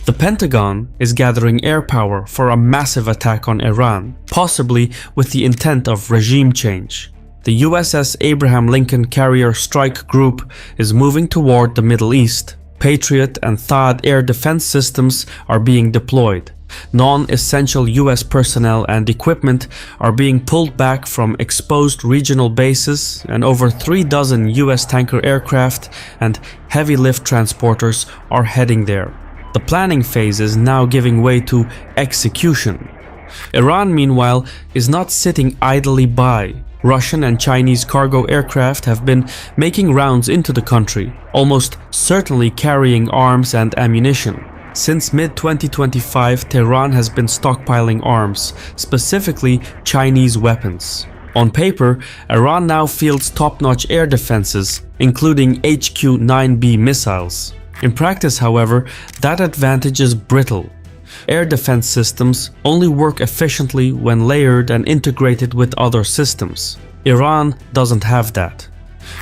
The Pentagon is gathering air power for a massive attack on Iran, possibly with the intent of regime change. The USS Abraham Lincoln Carrier Strike Group is moving toward the Middle East. Patriot and THAAD air defense systems are being deployed. Non-essential US personnel and equipment are being pulled back from exposed regional bases, and over 3 dozen US tanker aircraft and heavy lift transporters are heading there. The planning phase is now giving way to execution. Iran, meanwhile, is not sitting idly by. Russian and Chinese cargo aircraft have been making rounds into the country, almost certainly carrying arms and ammunition. Since mid-2025, Tehran has been stockpiling arms, specifically Chinese weapons. On paper, Iran now fields top-notch air defenses, including HQ-9B missiles. In practice, however, that advantage is brittle. Air defense systems only work efficiently when layered and integrated with other systems. Iran doesn't have that.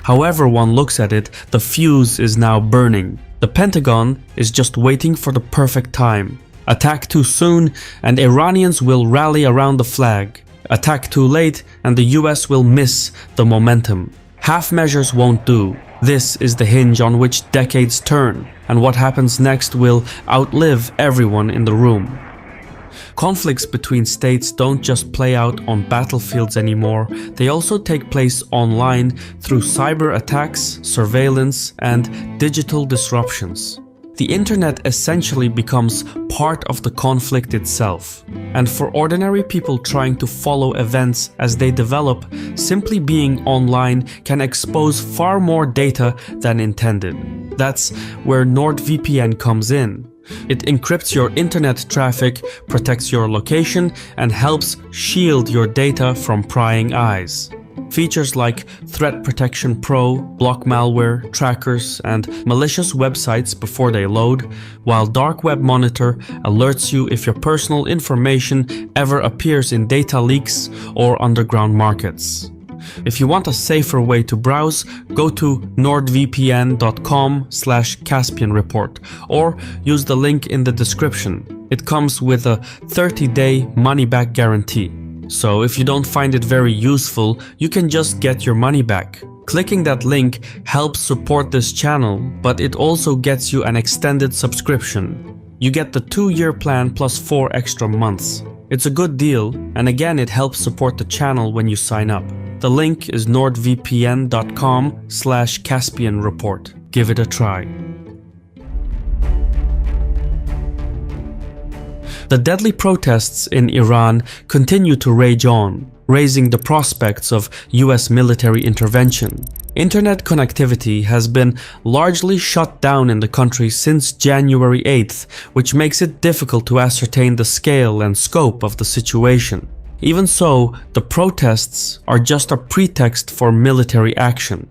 However one looks at it, the fuse is now burning. The Pentagon is just waiting for the perfect time. Attack too soon and Iranians will rally around the flag. Attack too late and the US will miss the momentum. Half measures won't do. This is the hinge on which decades turn, and what happens next will outlive everyone in the room. Conflicts between states don't just play out on battlefields anymore, they also take place online through cyber attacks, surveillance, and digital disruptions. The internet essentially becomes part of the conflict itself. And for ordinary people trying to follow events as they develop, simply being online can expose far more data than intended. That's where NordVPN comes in. It encrypts your internet traffic, protects your location, and helps shield your data from prying eyes. Features like Threat Protection Pro block malware, trackers, and malicious websites before they load, while Dark Web Monitor alerts you if your personal information ever appears in data leaks or underground markets. If you want a safer way to browse, go to nordvpn.com/Caspian Report or use the link in the description. It comes with a 30-day money-back guarantee. So if you don't find it very useful, you can just get your money back. Clicking that link helps support this channel, but it also gets you an extended subscription. You get the 2-year plan plus 4 extra months. It's a good deal, and again it helps support the channel when you sign up. The link is nordvpn.com/Caspian Report. Give it a try. The deadly protests in Iran continue to rage on, raising the prospects of US military intervention. Internet connectivity has been largely shut down in the country since January 8th, which makes it difficult to ascertain the scale and scope of the situation. Even so, the protests are just a pretext for military action.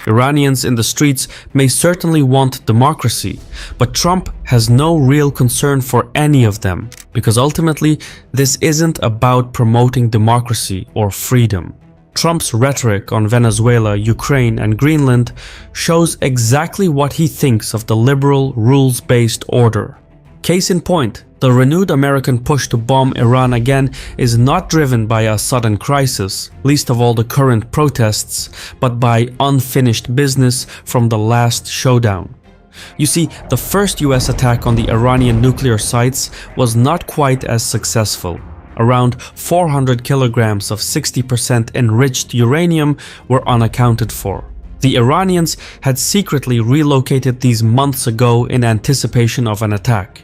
Iranians in the streets may certainly want democracy, but Trump has no real concern for any of them, because ultimately this isn't about promoting democracy or freedom. Trump's rhetoric on Venezuela, Ukraine, and Greenland shows exactly what he thinks of the liberal, rules-based order. Case in point, the renewed American push to bomb Iran again is not driven by a sudden crisis, least of all the current protests, but by unfinished business from the last showdown. You see, the first US attack on the Iranian nuclear sites was not quite as successful. Around 400 kilograms of 60% enriched uranium were unaccounted for. The Iranians had secretly relocated these months ago in anticipation of an attack.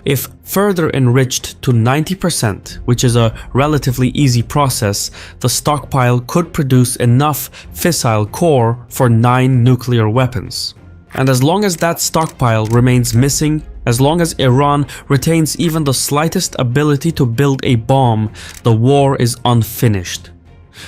If further enriched to 90%, which is a relatively easy process, the stockpile could produce enough fissile core for 9 nuclear weapons. And as long as that stockpile remains missing, as long as Iran retains even the slightest ability to build a bomb, the war is unfinished.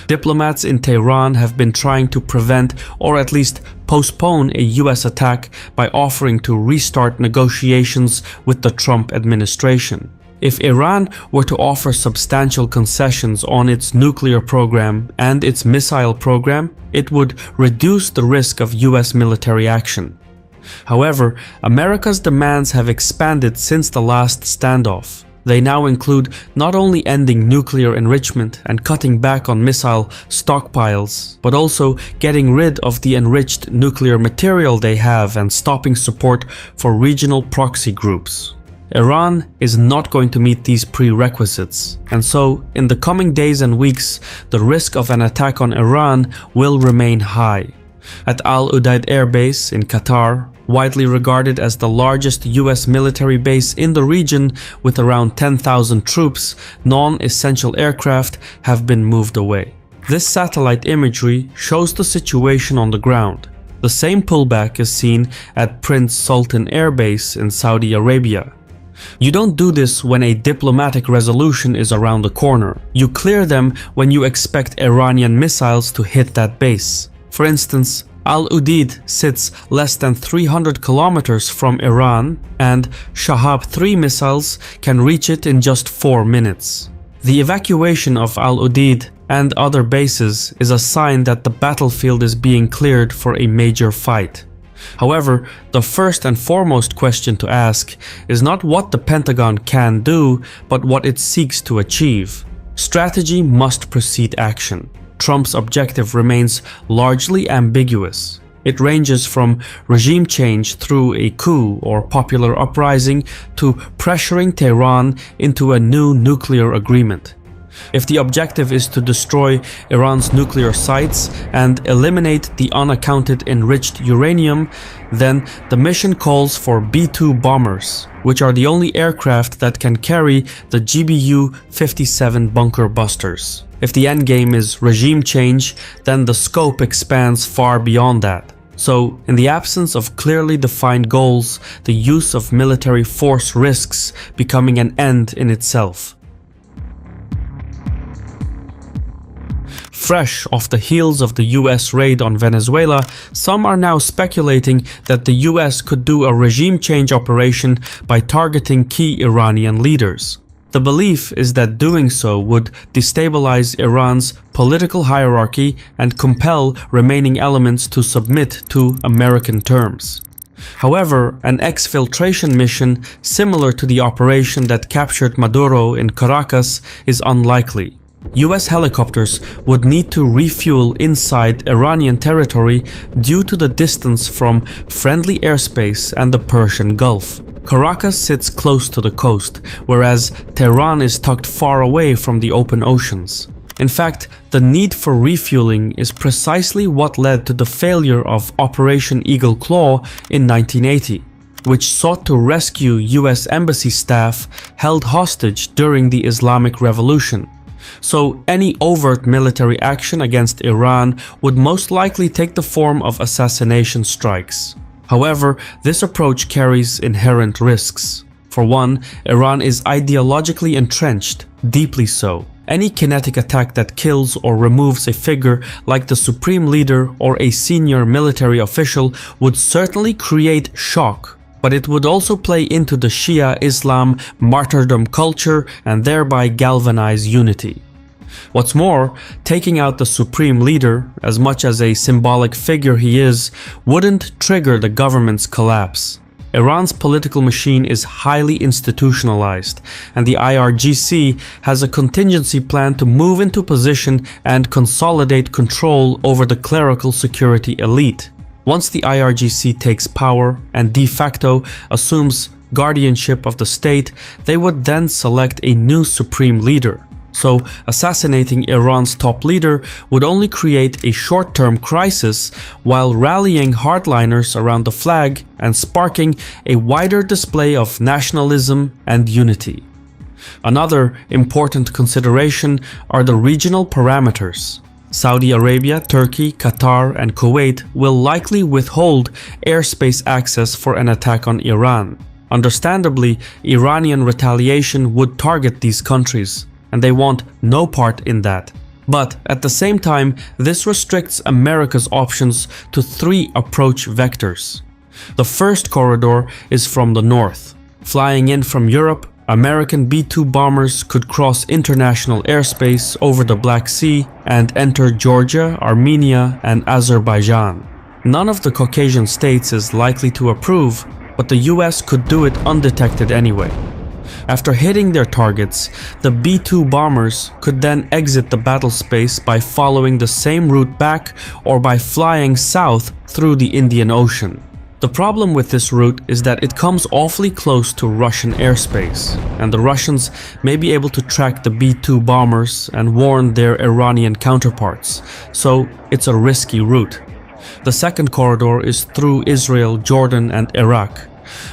Diplomats in Tehran have been trying to prevent or at least postpone a US attack by offering to restart negotiations with the Trump administration. If Iran were to offer substantial concessions on its nuclear program and its missile program, it would reduce the risk of US military action. However, America's demands have expanded since the last standoff. They now include not only ending nuclear enrichment and cutting back on missile stockpiles, but also getting rid of the enriched nuclear material they have and stopping support for regional proxy groups. Iran is not going to meet these prerequisites, and so in the coming days and weeks, the risk of an attack on Iran will remain high. At Al Udeid Air Base in Qatar, widely regarded as the largest US military base in the region with around 10,000 troops, non-essential aircraft have been moved away. This satellite imagery shows the situation on the ground. The same pullback is seen at Prince Sultan Air Base in Saudi Arabia. You don't do this when a diplomatic resolution is around the corner. You clear them when you expect Iranian missiles to hit that base. For instance, Al Udeid sits less than 300 kilometers from Iran, and Shahab 3 missiles can reach it in just 4 minutes. The evacuation of Al Udeid and other bases is a sign that the battlefield is being cleared for a major fight. However, the first and foremost question to ask is not what the Pentagon can do, but what it seeks to achieve. Strategy must precede action. Trump's objective remains largely ambiguous. It ranges from regime change through a coup or popular uprising to pressuring Tehran into a new nuclear agreement. If the objective is to destroy Iran's nuclear sites and eliminate the unaccounted enriched uranium, then the mission calls for B-2 bombers, which are the only aircraft that can carry the GBU-57 bunker busters. If the endgame is regime change, then the scope expands far beyond that. So, in the absence of clearly defined goals, the use of military force risks becoming an end in itself. Fresh off the heels of the US raid on Venezuela, some are now speculating that the US could do a regime change operation by targeting key Iranian leaders. The belief is that doing so would destabilize Iran's political hierarchy and compel remaining elements to submit to American terms. However, an exfiltration mission similar to the operation that captured Maduro in Caracas is unlikely. US helicopters would need to refuel inside Iranian territory due to the distance from friendly airspace and the Persian Gulf. Caracas sits close to the coast, whereas Tehran is tucked far away from the open oceans. In fact, the need for refueling is precisely what led to the failure of Operation Eagle Claw in 1980, which sought to rescue US embassy staff held hostage during the Islamic Revolution. So any overt military action against Iran would most likely take the form of assassination strikes. However, this approach carries inherent risks. For one, Iran is ideologically entrenched, deeply so. Any kinetic attack that kills or removes a figure like the supreme leader or a senior military official would certainly create shock, but it would also play into the Shia Islam martyrdom culture and thereby galvanize unity. What's more, taking out the supreme leader, as much as a symbolic figure he is, wouldn't trigger the government's collapse. Iran's political machine is highly institutionalized, and the IRGC has a contingency plan to move into position and consolidate control over the clerical security elite. Once the IRGC takes power and de facto assumes guardianship of the state, they would then select a new supreme leader. So, assassinating Iran's top leader would only create a short-term crisis while rallying hardliners around the flag and sparking a wider display of nationalism and unity. Another important consideration are the regional parameters. Saudi Arabia, Turkey, Qatar, and Kuwait will likely withhold airspace access for an attack on Iran. Understandably, Iranian retaliation would target these countries, and they want no part in that. But at the same time, this restricts America's options to 3 approach vectors. The first corridor is from the north. Flying in from Europe, American B-2 bombers could cross international airspace over the Black Sea and enter Georgia, Armenia, and Azerbaijan. None of the Caucasian states is likely to approve, but the US could do it undetected anyway. After hitting their targets, the B-2 bombers could then exit the battle space by following the same route back or by flying south through the Indian Ocean. The problem with this route is that it comes awfully close to Russian airspace, and the Russians may be able to track the B-2 bombers and warn their Iranian counterparts, so it's a risky route. The second corridor is through Israel, Jordan, and Iraq.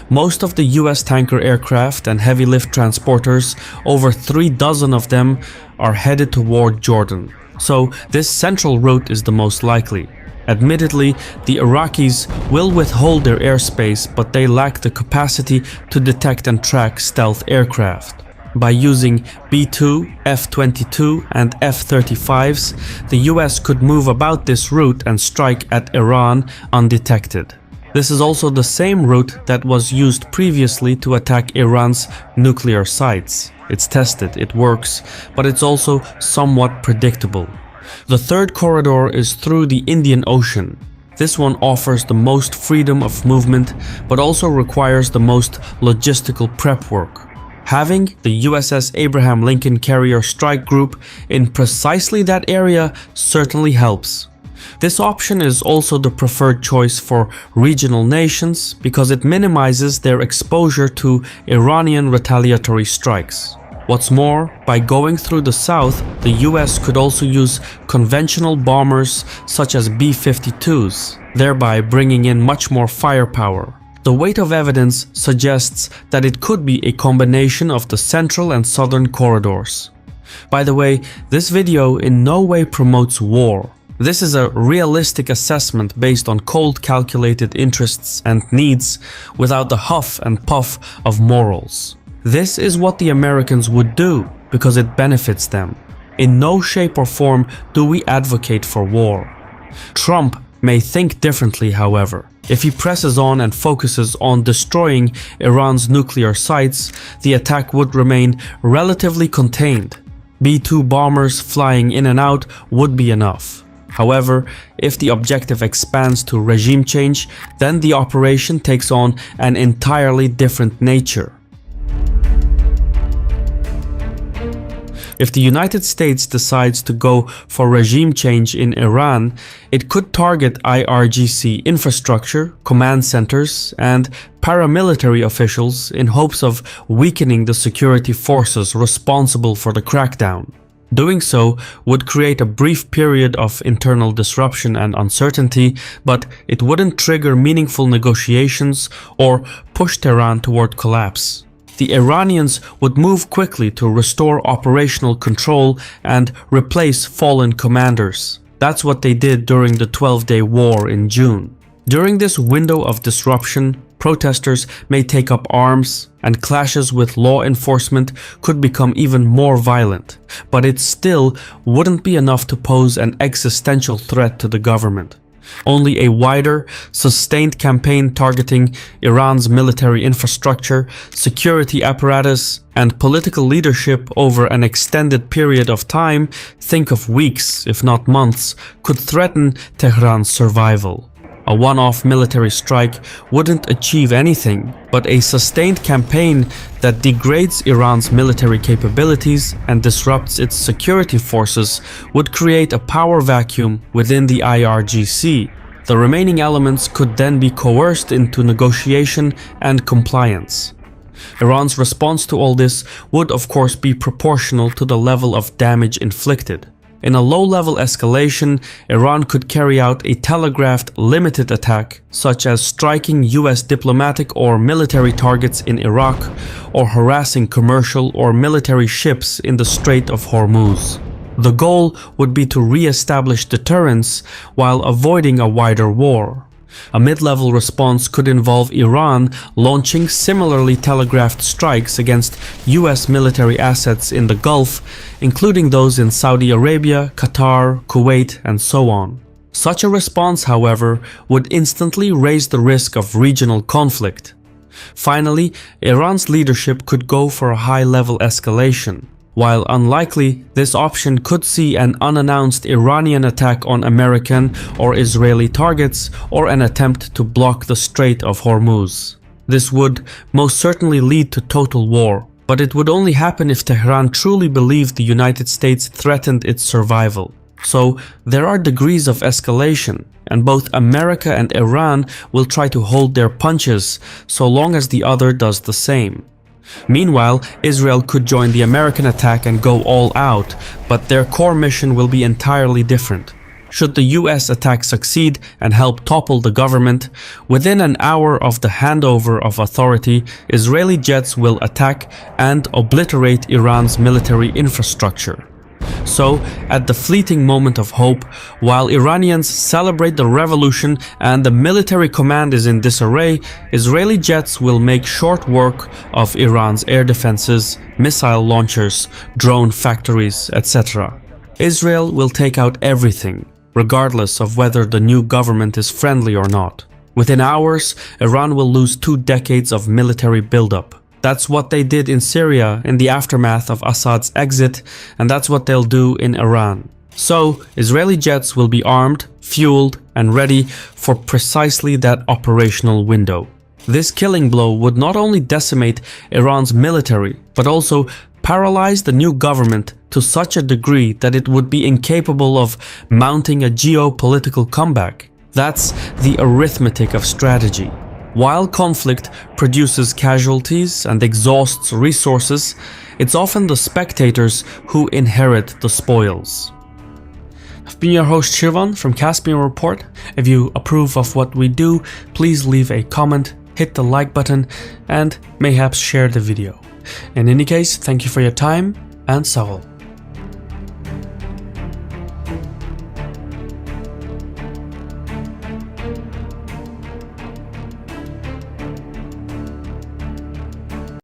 Most of the US tanker aircraft and heavy lift transporters, over 36 of them, are headed toward Jordan, so this central route is the most likely. Admittedly, the Iraqis will withhold their airspace, but they lack the capacity to detect and track stealth aircraft. By using B-2, F-22 and F-35s, the US could move about this route and strike at Iran undetected. This is also the same route that was used previously to attack Iran's nuclear sites. It's tested, it works, but it's also somewhat predictable. The third corridor is through the Indian Ocean. This one offers the most freedom of movement, but also requires the most logistical prep work. Having the USS Abraham Lincoln Carrier Strike Group in precisely that area certainly helps. This option is also the preferred choice for regional nations because it minimizes their exposure to Iranian retaliatory strikes. What's more, by going through the south, the US could also use conventional bombers such as B-52s, thereby bringing in much more firepower. The weight of evidence suggests that it could be a combination of the central and southern corridors. By the way, this video in no way promotes war. This is a realistic assessment based on cold calculated interests and needs without the huff and puff of morals. This is what the Americans would do because it benefits them. In no shape or form do we advocate for war. Trump may think differently, however. If he presses on and focuses on destroying Iran's nuclear sites, the attack would remain relatively contained. B-2 bombers flying in and out would be enough. However, if the objective expands to regime change, then the operation takes on an entirely different nature. If the United States decides to go for regime change in Iran, it could target IRGC infrastructure, command centers, and paramilitary officials in hopes of weakening the security forces responsible for the crackdown. Doing so would create a brief period of internal disruption and uncertainty, but it wouldn't trigger meaningful negotiations or push Tehran toward collapse. The Iranians would move quickly to restore operational control and replace fallen commanders. That's what they did during the 12-day war in June. During this window of disruption, protesters may take up arms, and clashes with law enforcement could become even more violent. But it still wouldn't be enough to pose an existential threat to the government. Only a wider, sustained campaign targeting Iran's military infrastructure, security apparatus, and political leadership over an extended period of time, think of weeks, if not months, could threaten Tehran's survival. A one-off military strike wouldn't achieve anything, but a sustained campaign that degrades Iran's military capabilities and disrupts its security forces would create a power vacuum within the IRGC. The remaining elements could then be coerced into negotiation and compliance. Iran's response to all this would of course be proportional to the level of damage inflicted. In a low-level escalation, Iran could carry out a telegraphed limited attack, such as striking US diplomatic or military targets in Iraq or harassing commercial or military ships in the Strait of Hormuz. The goal would be to re-establish deterrence while avoiding a wider war. A mid-level response could involve Iran launching similarly telegraphed strikes against US military assets in the Gulf, including those in Saudi Arabia, Qatar, Kuwait, and so on. Such a response, however, would instantly raise the risk of regional conflict. Finally, Iran's leadership could go for a high-level escalation. While unlikely, this option could see an unannounced Iranian attack on American or Israeli targets or an attempt to block the Strait of Hormuz. This would most certainly lead to total war, but it would only happen if Tehran truly believed the United States threatened its survival. So there are degrees of escalation, and both America and Iran will try to hold their punches so long as the other does the same. Meanwhile, Israel could join the American attack and go all out, but their core mission will be entirely different. Should the US attack succeed and help topple the government, within an hour of the handover of authority, Israeli jets will attack and obliterate Iran's military infrastructure. So, at the fleeting moment of hope, while Iranians celebrate the revolution and the military command is in disarray, Israeli jets will make short work of Iran's air defenses, missile launchers, drone factories, etc. Israel will take out everything, regardless of whether the new government is friendly or not. Within hours, Iran will lose 2 decades of military buildup. That's what they did in Syria in the aftermath of Assad's exit, and that's what they'll do in Iran. So, Israeli jets will be armed, fueled, and ready for precisely that operational window. This killing blow would not only decimate Iran's military, but also paralyze the new government to such a degree that it would be incapable of mounting a geopolitical comeback. That's the arithmetic of strategy. While conflict produces casualties and exhausts resources, it's often the spectators who inherit the spoils. I've been your host Shirvan from Caspian Report. If you approve of what we do, please leave a comment, hit the like button, and mayhaps share the video. In any case, thank you for your time, and Sawal.